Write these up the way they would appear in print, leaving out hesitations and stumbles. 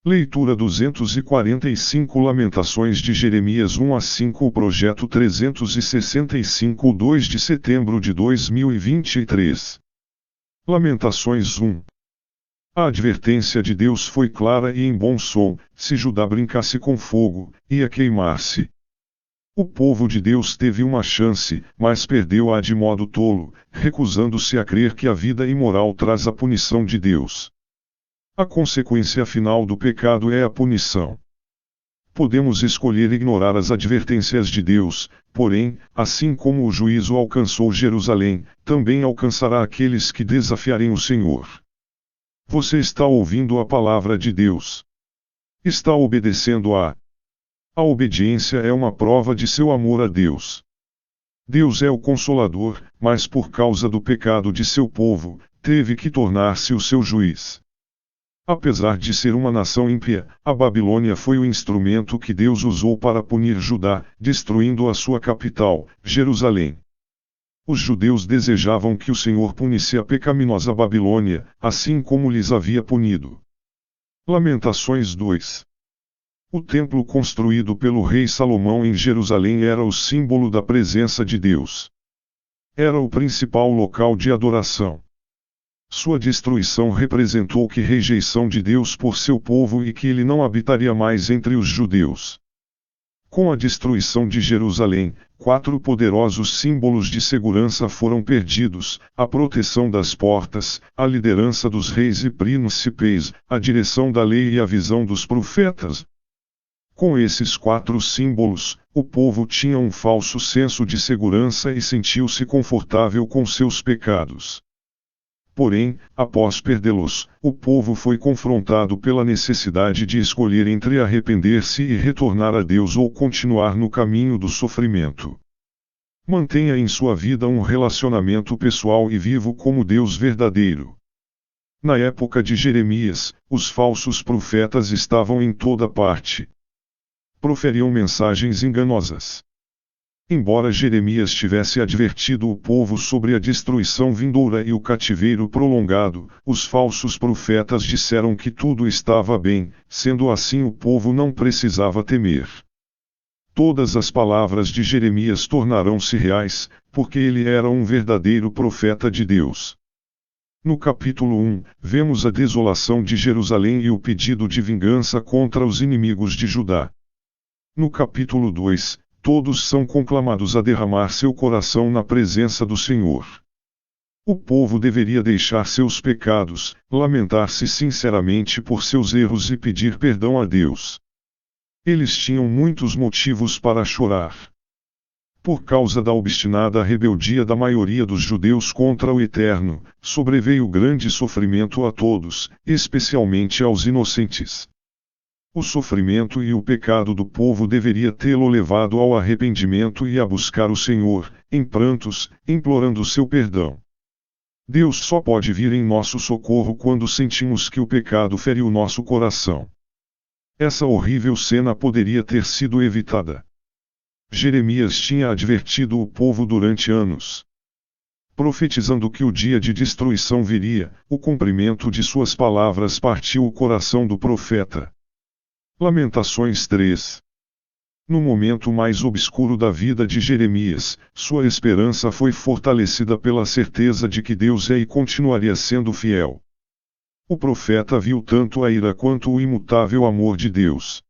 Leitura 245 Lamentações de Jeremias 1 a 5 O projeto 365 2 de setembro de 2023. Lamentações 1. A advertência de Deus foi clara e em bom som: se Judá brincasse com fogo, ia queimar-se. O povo de Deus teve uma chance, mas perdeu-a de modo tolo, recusando-se a crer que a vida imoral traz a punição de Deus. A consequência final do pecado é a punição. Podemos escolher ignorar as advertências de Deus, porém, assim como o juízo alcançou Jerusalém, também alcançará aqueles que desafiarem o Senhor. Você está ouvindo a palavra de Deus. Está obedecendo a. A obediência é uma prova de seu amor a Deus. Deus é o Consolador, mas por causa do pecado de seu povo, teve que tornar-se o seu juiz. Apesar de ser uma nação ímpia, a Babilônia foi o instrumento que Deus usou para punir Judá, destruindo a sua capital, Jerusalém. Os judeus desejavam que o Senhor punisse a pecaminosa Babilônia, assim como lhes havia punido. Lamentações 2. O templo construído pelo rei Salomão em Jerusalém era o símbolo da presença de Deus. Era o principal local de adoração. Sua destruição representou que rejeição de Deus por seu povo e que ele não habitaria mais entre os judeus. Com a destruição de Jerusalém, 4 poderosos símbolos de segurança foram perdidos: a proteção das portas, a liderança dos reis e príncipes, a direção da lei e a visão dos profetas. Com esses 4 símbolos, o povo tinha um falso senso de segurança e sentiu-se confortável com seus pecados. Porém, após perdê-los, o povo foi confrontado pela necessidade de escolher entre arrepender-se e retornar a Deus ou continuar no caminho do sofrimento. Mantenha em sua vida um relacionamento pessoal e vivo como Deus verdadeiro. Na época de Jeremias, os falsos profetas estavam em toda parte. Proferiam mensagens enganosas. Embora Jeremias tivesse advertido o povo sobre a destruição vindoura e o cativeiro prolongado, os falsos profetas disseram que tudo estava bem, sendo assim o povo não precisava temer. Todas as palavras de Jeremias tornarão-se reais, porque ele era um verdadeiro profeta de Deus. No capítulo 1, vemos a desolação de Jerusalém e o pedido de vingança contra os inimigos de Judá. No capítulo 2, todos são conclamados a derramar seu coração na presença do Senhor. O povo deveria deixar seus pecados, lamentar-se sinceramente por seus erros e pedir perdão a Deus. Eles tinham muitos motivos para chorar. Por causa da obstinada rebeldia da maioria dos judeus contra o Eterno, sobreveio grande sofrimento a todos, especialmente aos inocentes. O sofrimento e o pecado do povo deveria tê-lo levado ao arrependimento e a buscar o Senhor, em prantos, implorando seu perdão. Deus só pode vir em nosso socorro quando sentimos que o pecado feriu nosso coração. Essa horrível cena poderia ter sido evitada. Jeremias tinha advertido o povo durante anos. Profetizando que o dia de destruição viria, o cumprimento de suas palavras partiu o coração do profeta. Lamentações 3. No momento mais obscuro da vida de Jeremias, sua esperança foi fortalecida pela certeza de que Deus é e continuaria sendo fiel. O profeta viu tanto a ira quanto o imutável amor de Deus.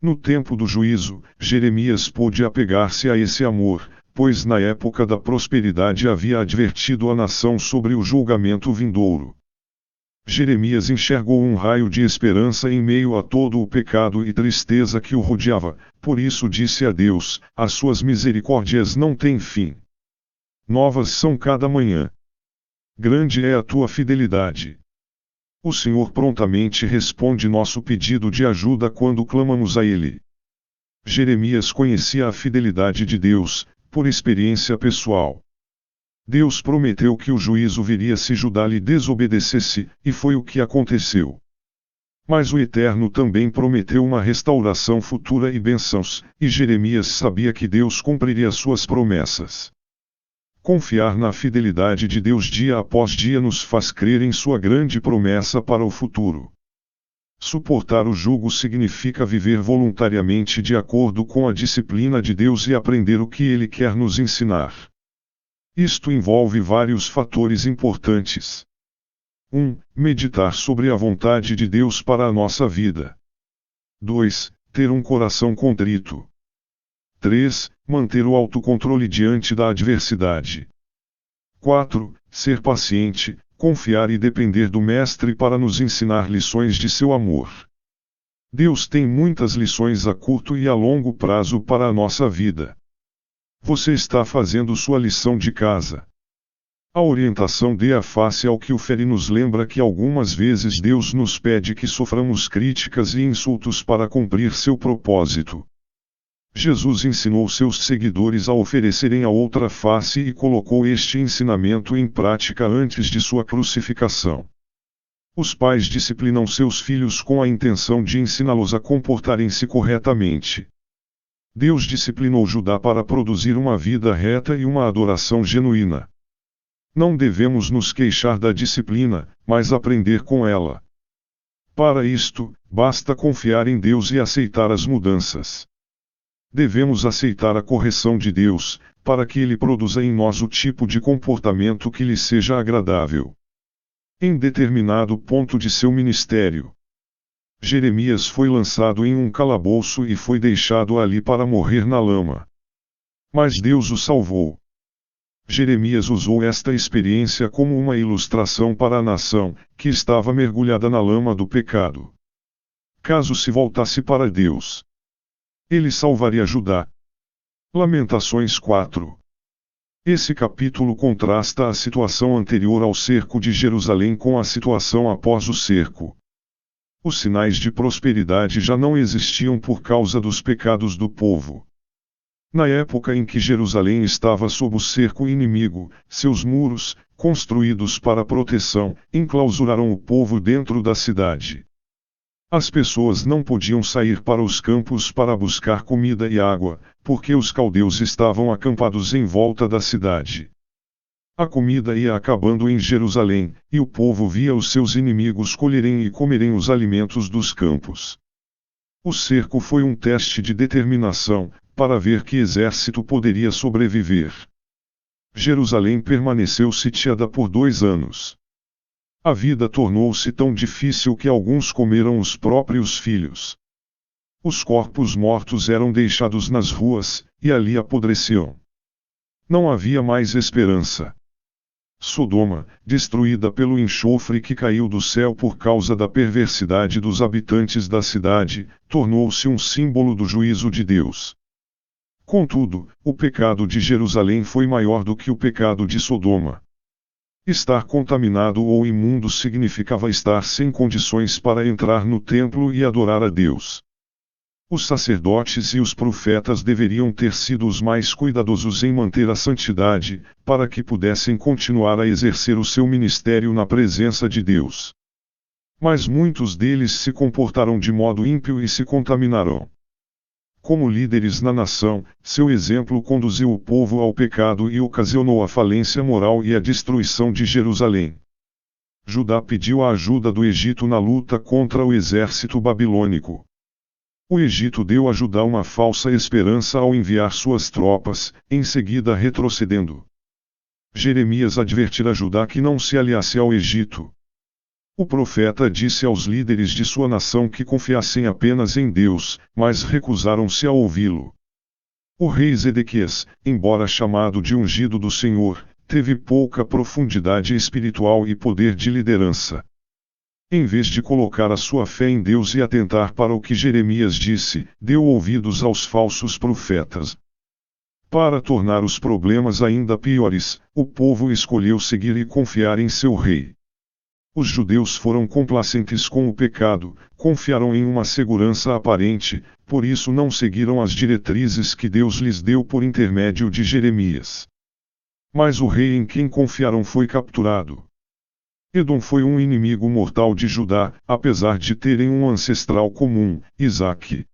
No tempo do juízo, Jeremias pôde apegar-se a esse amor, pois na época da prosperidade havia advertido a nação sobre o julgamento vindouro. Jeremias enxergou um raio de esperança em meio a todo o pecado e tristeza que o rodeava, por isso disse a Deus: as suas misericórdias não têm fim. Novas são cada manhã. Grande é a tua fidelidade. O Senhor prontamente responde nosso pedido de ajuda quando clamamos a Ele. Jeremias conhecia a fidelidade de Deus, por experiência pessoal. Deus prometeu que o juízo viria se Judá lhe desobedecesse, e foi o que aconteceu. Mas o Eterno também prometeu uma restauração futura e bênçãos, e Jeremias sabia que Deus cumpriria suas promessas. Confiar na fidelidade de Deus dia após dia nos faz crer em sua grande promessa para o futuro. Suportar o jugo significa viver voluntariamente de acordo com a disciplina de Deus e aprender o que Ele quer nos ensinar. Isto envolve vários fatores importantes. 1. Meditar sobre a vontade de Deus para a nossa vida. 2. Ter um coração contrito. 3. Manter o autocontrole diante da adversidade. 4. Ser paciente, confiar e depender do Mestre para nos ensinar lições de seu amor. Deus tem muitas lições a curto e a longo prazo para a nossa vida. Você está fazendo sua lição de casa. A orientação dê a face ao que o fere nos lembra que algumas vezes Deus nos pede que soframos críticas e insultos para cumprir seu propósito. Jesus ensinou seus seguidores a oferecerem a outra face e colocou este ensinamento em prática antes de sua crucificação. Os pais disciplinam seus filhos com a intenção de ensiná-los a comportarem-se corretamente. Deus disciplinou Judá para produzir uma vida reta e uma adoração genuína. Não devemos nos queixar da disciplina, mas aprender com ela. Para isto, basta confiar em Deus e aceitar as mudanças. Devemos aceitar a correção de Deus, para que Ele produza em nós o tipo de comportamento que lhe seja agradável. Em determinado ponto de seu ministério, Jeremias foi lançado em um calabouço e foi deixado ali para morrer na lama. Mas Deus o salvou. Jeremias usou esta experiência como uma ilustração para a nação, que estava mergulhada na lama do pecado. Caso se voltasse para Deus, Ele salvaria Judá. Lamentações 4. Esse capítulo contrasta a situação anterior ao cerco de Jerusalém com a situação após o cerco. Os sinais de prosperidade já não existiam por causa dos pecados do povo. Na época em que Jerusalém estava sob o cerco inimigo, seus muros, construídos para proteção, enclausuraram o povo dentro da cidade. As pessoas não podiam sair para os campos para buscar comida e água, porque os caldeus estavam acampados em volta da cidade. A comida ia acabando em Jerusalém, e o povo via os seus inimigos colherem e comerem os alimentos dos campos. O cerco foi um teste de determinação, para ver que exército poderia sobreviver. Jerusalém permaneceu sitiada por 2 anos. A vida tornou-se tão difícil que alguns comeram os próprios filhos. Os corpos mortos eram deixados nas ruas, e ali apodreciam. Não havia mais esperança. Sodoma, destruída pelo enxofre que caiu do céu por causa da perversidade dos habitantes da cidade, tornou-se um símbolo do juízo de Deus. Contudo, o pecado de Jerusalém foi maior do que o pecado de Sodoma. Estar contaminado ou imundo significava estar sem condições para entrar no templo e adorar a Deus. Os sacerdotes e os profetas deveriam ter sido os mais cuidadosos em manter a santidade, para que pudessem continuar a exercer o seu ministério na presença de Deus. Mas muitos deles se comportaram de modo ímpio e se contaminaram. Como líderes na nação, seu exemplo conduziu o povo ao pecado e ocasionou a falência moral e a destruição de Jerusalém. Judá pediu a ajuda do Egito na luta contra o exército babilônico. O Egito deu a Judá uma falsa esperança ao enviar suas tropas, em seguida retrocedendo. Jeremias advertira Judá que não se aliasse ao Egito. O profeta disse aos líderes de sua nação que confiassem apenas em Deus, mas recusaram-se a ouvi-lo. O rei Zedequias, embora chamado de ungido do Senhor, teve pouca profundidade espiritual e poder de liderança. Em vez de colocar a sua fé em Deus e atentar para o que Jeremias disse, deu ouvidos aos falsos profetas. Para tornar os problemas ainda piores, o povo escolheu seguir e confiar em seu rei. Os judeus foram complacentes com o pecado, confiaram em uma segurança aparente, por isso não seguiram as diretrizes que Deus lhes deu por intermédio de Jeremias. Mas o rei em quem confiaram foi capturado. Edom foi um inimigo mortal de Judá, apesar de terem um ancestral comum, Isaque.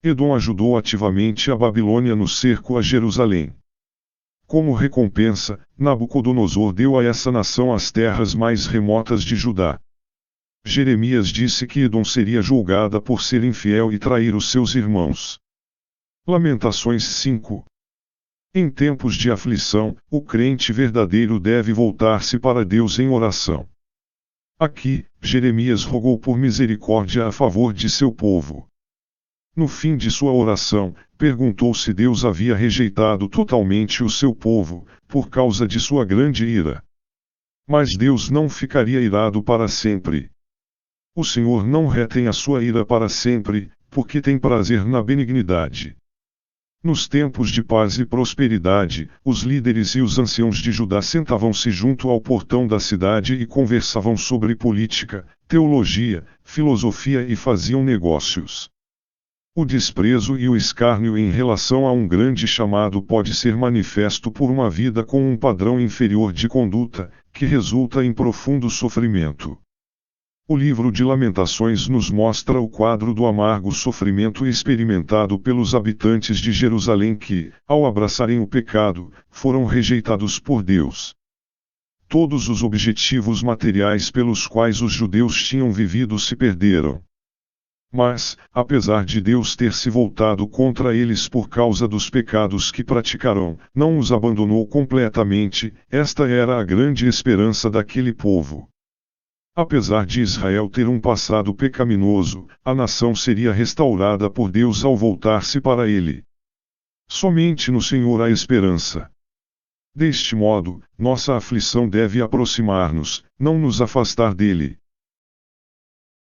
Edom ajudou ativamente a Babilônia no cerco a Jerusalém. Como recompensa, Nabucodonosor deu a essa nação as terras mais remotas de Judá. Jeremias disse que Edom seria julgada por ser infiel e trair os seus irmãos. Lamentações 5. Em tempos de aflição, o crente verdadeiro deve voltar-se para Deus em oração. Aqui, Jeremias rogou por misericórdia a favor de seu povo. No fim de sua oração, perguntou se Deus havia rejeitado totalmente o seu povo, por causa de sua grande ira. Mas Deus não ficaria irado para sempre. O Senhor não retém a sua ira para sempre, porque tem prazer na benignidade. Nos tempos de paz e prosperidade, os líderes e os anciãos de Judá sentavam-se junto ao portão da cidade e conversavam sobre política, teologia, filosofia e faziam negócios. O desprezo e o escárnio em relação a um grande chamado pode ser manifesto por uma vida com um padrão inferior de conduta, que resulta em profundo sofrimento. O livro de Lamentações nos mostra o quadro do amargo sofrimento experimentado pelos habitantes de Jerusalém que, ao abraçarem o pecado, foram rejeitados por Deus. Todos os objetivos materiais pelos quais os judeus tinham vivido se perderam. Mas, apesar de Deus ter se voltado contra eles por causa dos pecados que praticaram, não os abandonou completamente. Esta era a grande esperança daquele povo. Apesar de Israel ter um passado pecaminoso, a nação seria restaurada por Deus ao voltar-se para ele. Somente no Senhor há esperança. Deste modo, nossa aflição deve aproximar-nos, não nos afastar dele.